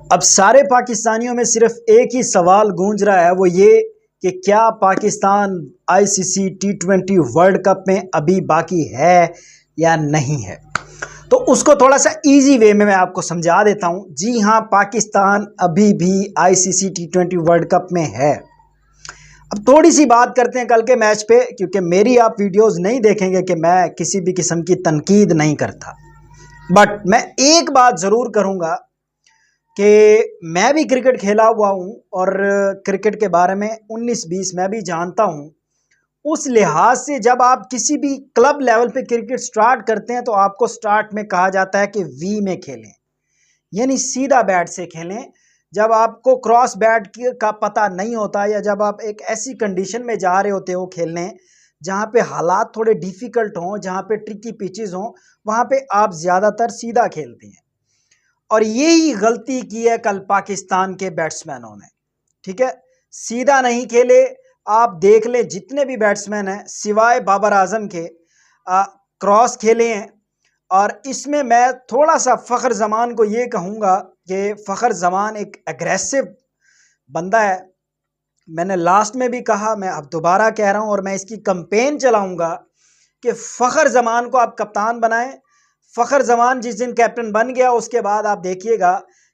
अब सारे पाकिस्तानियों में सिर्फ एक ही सवाल गूंज रहा है, वो ये कि क्या पाकिस्तान आईसीसी टी20 वर्ल्ड कप में अभी बाकी है या नहीं है। तो उसको थोड़ा सा इजी वे में मैं आपको समझा देता हूं। जी हाँ, पाकिस्तान अभी भी आईसीसी टी20 वर्ल्ड कप में है। अब थोड़ी सी बात करते हैं कल के मैच पे, क्योंकि मेरी आप वीडियोस नहीं देखेंगे कि मैं किसी भी किस्म की तनकीद नहीं करता, बट मैं एक बात ज़रूर करूँगा कि मैं भी क्रिकेट खेला हुआ हूं और क्रिकेट के बारे में 19-20 मैं भी जानता हूं। उस लिहाज से जब आप किसी भी क्लब लेवल पे क्रिकेट स्टार्ट करते हैं तो आपको स्टार्ट में कहा जाता है कि वी में खेलें, यानी सीधा बैट से खेलें। जब आपको क्रॉस बैट का पता नहीं होता या जब आप एक ऐसी कंडीशन में जा रहे होते हो खेलने जहां पे हालात थोड़े डिफ़िकल्ट हों, जहां पे ट्रिकी पिचेस हों, वहां पे आप ज़्यादातर सीधा खेलते हैं। और यही गलती की है कल पाकिस्तान के बैट्समैनों ने। ठीक है, सीधा नहीं खेले। आप देख लें जितने भी बैट्समैन हैं सिवाय बाबर आजम के क्रॉस खेले हैं। और इसमें मैं थोड़ा सा फ़खर जमान को ये कहूँगा कि फ़खर जमान एक एग्रेसिव बंदा है। मैंने लास्ट में भी कहा, मैं अब दोबारा कह रहा हूँ और मैं इसकी कंपेन चलाऊँगा कि फ़खर जमान को आप कप्तान बनाएं। फ़खर जमान जिस दिन कैप्टन बन गया उसके बाद आप देखिएगा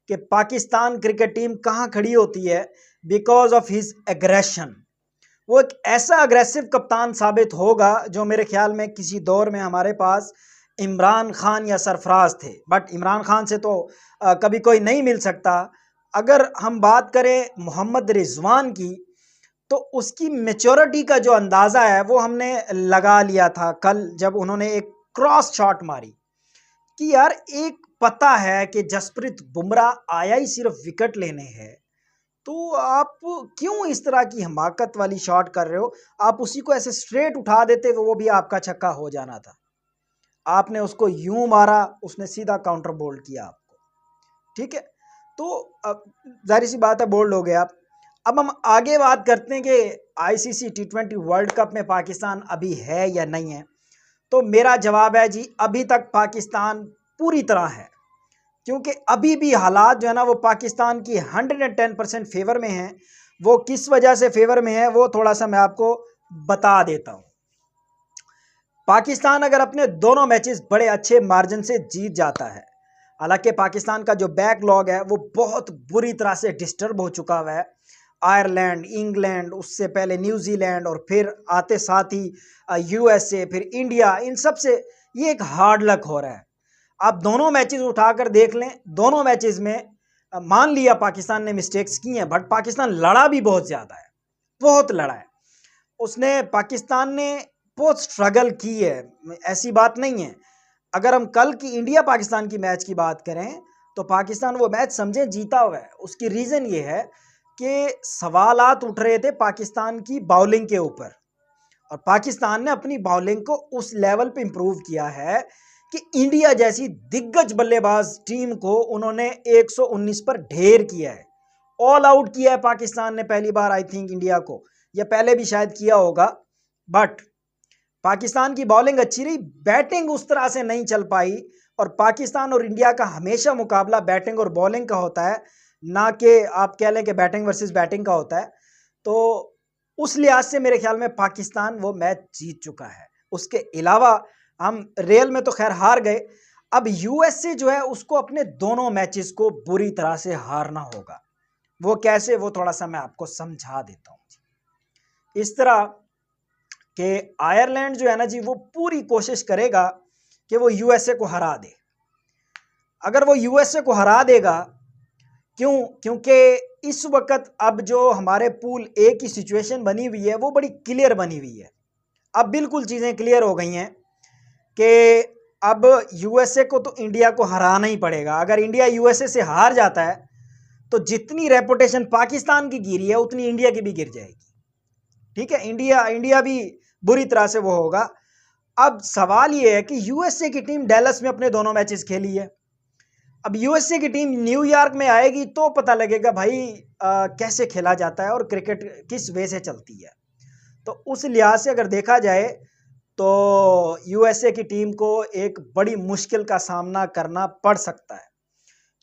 कि पाकिस्तान क्रिकेट टीम कहाँ खड़ी होती है, बिकॉज ऑफ हिज एग्रेशन। वो एक ऐसा अग्रेसिव कप्तान साबित होगा जो मेरे ख्याल में किसी दौर में हमारे पास इमरान खान या सरफराज थे, बट इमरान खान से तो कभी कोई नहीं मिल सकता। अगर हम बात करें मोहम्मद रिजवान की, तो उसकी मैच्योरिटी का जो अंदाज़ा है वो हमने लगा लिया था कल जब उन्होंने एक क्रॉस शॉट मारी कि यार एक पता है कि जसप्रीत बुमराह आया ही सिर्फ विकेट लेने है, तो आप क्यों इस तरह की हमाकत वाली शॉट कर रहे हो। आप उसी को ऐसे स्ट्रेट उठा देते वो भी आपका छक्का हो जाना था। आपने उसको यूं मारा, उसने सीधा काउंटर बोल्ड किया आपको। ठीक है, तो अब जाहिर सी बात है बोल्ड हो गया आप। अब हम आगे बात करते हैं कि आईसीसी टी20 वर्ल्ड कप में पाकिस्तान अभी है या नहीं है। तो मेरा जवाब है जी, अभी तक पाकिस्तान पूरी तरह है, क्योंकि अभी भी हालात जो है ना वो पाकिस्तान की 110% फेवर में हैं। वो किस वजह से फेवर में है वो थोड़ा सा मैं आपको बता देता हूं। पाकिस्तान अगर अपने दोनों मैचेस बड़े अच्छे मार्जिन से जीत जाता है, हालांकि पाकिस्तान का जो बैकलॉग है वो बहुत बुरी तरह से डिस्टर्ब हो चुका हुआ है। आयरलैंड, इंग्लैंड, उससे पहले न्यूजीलैंड और फिर आते साथ ही यूएसए, फिर इंडिया, इन सब से ये एक हार्ड लक हो रहा है। आप दोनों मैचेस उठाकर देख लें, दोनों मैचेस में मान लिया पाकिस्तान ने मिस्टेक्स की हैं, बट पाकिस्तान लड़ा भी बहुत ज़्यादा है, बहुत लड़ा है। उसने पाकिस्तान ने बहुत स्ट्रगल की है, ऐसी बात नहीं है। अगर हम कल की इंडिया पाकिस्तान की मैच की बात करें तो पाकिस्तान वो मैच समझे जीता हुआ है। उसकी रीज़न ये है कि सवालात उठ रहे थे पाकिस्तान की बॉलिंग के ऊपर, और पाकिस्तान ने अपनी बॉलिंग को उस लेवल पे इंप्रूव किया है कि इंडिया जैसी दिग्गज बल्लेबाज टीम को उन्होंने 119 पर ढेर किया है। ऑल आउट किया है पाकिस्तान ने पहली बार, आई थिंक इंडिया को, या पहले भी शायद किया होगा। बट पाकिस्तान की बॉलिंग अच्छी रही, बैटिंग उस तरह से नहीं चल पाई। और पाकिस्तान और इंडिया का हमेशा मुकाबला बैटिंग और बॉलिंग का होता है, ना कि आप कह लें कि बैटिंग वर्सेस बैटिंग का होता है। तो उस लिहाज से मेरे ख्याल में पाकिस्तान वो मैच जीत चुका है। उसके अलावा हम रियल में तो खैर हार गए, अब यूएसए जो है उसको अपने दोनों मैचेस को बुरी तरह से हारना होगा। वो कैसे, वो थोड़ा सा मैं आपको समझा देता हूँ। इस तरह कि आयरलैंड जो है ना जी, वो पूरी कोशिश करेगा कि वो यूएसए को हरा दे। अगर वो यूएसए को हरा देगा, क्योंकि इस वक्त अब जो हमारे पूल ए की सिचुएशन बनी हुई है वो बड़ी क्लियर बनी हुई है। अब बिल्कुल चीज़ें क्लियर हो गई हैं कि अब यूएसए को तो इंडिया को हराना ही पड़ेगा। अगर इंडिया यूएसए से हार जाता है तो जितनी रेपुटेशन पाकिस्तान की गिरी है उतनी इंडिया की भी गिर जाएगी। ठीक है, इंडिया भी बुरी तरह से वो होगा। अब सवाल ये है कि यूएसए की टीम डैलस में अपने दोनों मैचेस खेली है। अब यूएसए की टीम न्यूयॉर्क में आएगी तो पता लगेगा भाई कैसे खेला जाता है और क्रिकेट किस वे से चलती है। तो उस लिहाज से अगर देखा जाए तो यूएसए की टीम को एक बड़ी मुश्किल का सामना करना पड़ सकता है,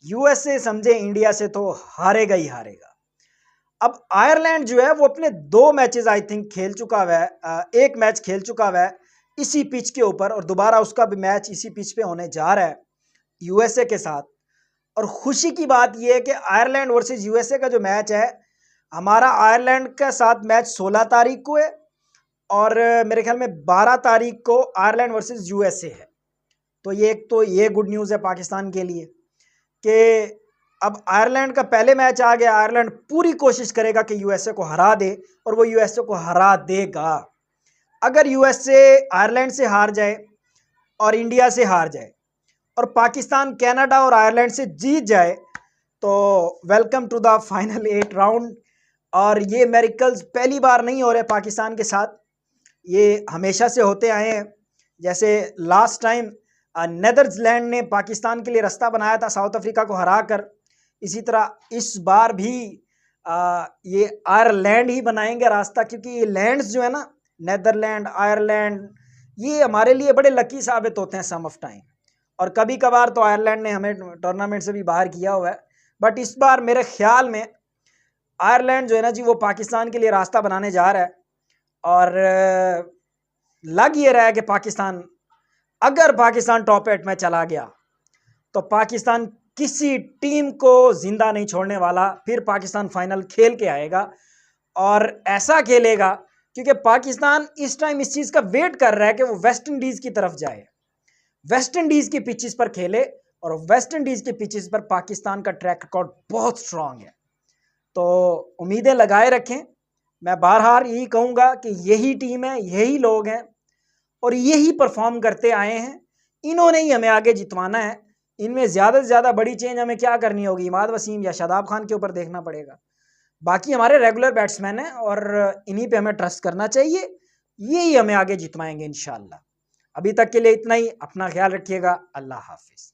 यूएसए समझे इंडिया से तो हारेगा ही हारेगा। अब आयरलैंड जो है वो अपने 2 मैचेस आई थिंक खेल चुका हुआ है, एक मैच खेल चुका हुआ है इसी पिच के ऊपर, और दोबारा उसका भी मैच इसी पिच पे होने जा रहा है यूएसए के साथ। और खुशी की बात यह है कि आयरलैंड वर्सेस यूएसए का जो मैच है, हमारा आयरलैंड के साथ मैच 16 तारीख को है और मेरे ख्याल में 12 तारीख को आयरलैंड वर्सेस यूएसए है। तो ये गुड न्यूज़ है पाकिस्तान के लिए कि अब आयरलैंड का पहले मैच आ गया। आयरलैंड पूरी कोशिश करेगा कि यूएसए को हरा दे और वो यूएसए को हरा देगा। अगर यूएसए आयरलैंड से हार जाए और इंडिया से हार जाए और पाकिस्तान कनाडा और आयरलैंड से जीत जाए तो welcome to the final 8 round. और ये मेरिकल्स पहली बार नहीं हो रहे पाकिस्तान के साथ, ये हमेशा से होते आए हैं। जैसे लास्ट टाइम नेदरलैंड ने पाकिस्तान के लिए रास्ता बनाया था साउथ अफ्रीका को हराकर, इसी तरह इस बार भी ये आयरलैंड ही बनाएंगे रास्ता, क्योंकि ये लैंड्स जो है ना, नेदरलैंड, आयरलैंड, ये हमारे लिए बड़े लकी साबित होते हैं सम ऑफ टाइम। और कभी कभार तो आयरलैंड ने हमें टूर्नामेंट से भी बाहर किया हुआ है, बट इस बार मेरे ख्याल में आयरलैंड जो है ना जी, वो पाकिस्तान के लिए रास्ता बनाने जा रहा है। और लग ये रहा है कि अगर पाकिस्तान टॉप 8 में चला गया तो पाकिस्तान किसी टीम को जिंदा नहीं छोड़ने वाला। फिर पाकिस्तान फाइनल खेल के आएगा और ऐसा खेलेगा क्योंकि पाकिस्तान इस टाइम इस चीज़ का वेट कर रहा है कि वो वेस्ट इंडीज़ की तरफ जाए, वेस्ट इंडीज़ की पिचेस पर खेले। और वेस्ट इंडीज़ के पिचेस पर पाकिस्तान का ट्रैक रिकॉर्ड बहुत स्ट्रांग है, तो उम्मीदें लगाए रखें। मैं बार-बार यही कहूँगा कि यही टीम है, यही लोग हैं और यही परफॉर्म करते आए हैं। इन्होंने ही हमें आगे जितवाना है। इनमें ज़्यादा से ज़्यादा बड़ी चेंज हमें क्या करनी होगी, इमाद वसीम या शादाब खान के ऊपर देखना पड़ेगा। बाकी हमारे रेगुलर बैट्समैन हैं और इन्हीं पे हमें ट्रस्ट करना चाहिए, यही हमें आगे जितवाएंगे इंशाल्लाह। अभी तक के लिए इतना ही। अपना ख्याल रखिएगा। अल्लाह हाफिज़।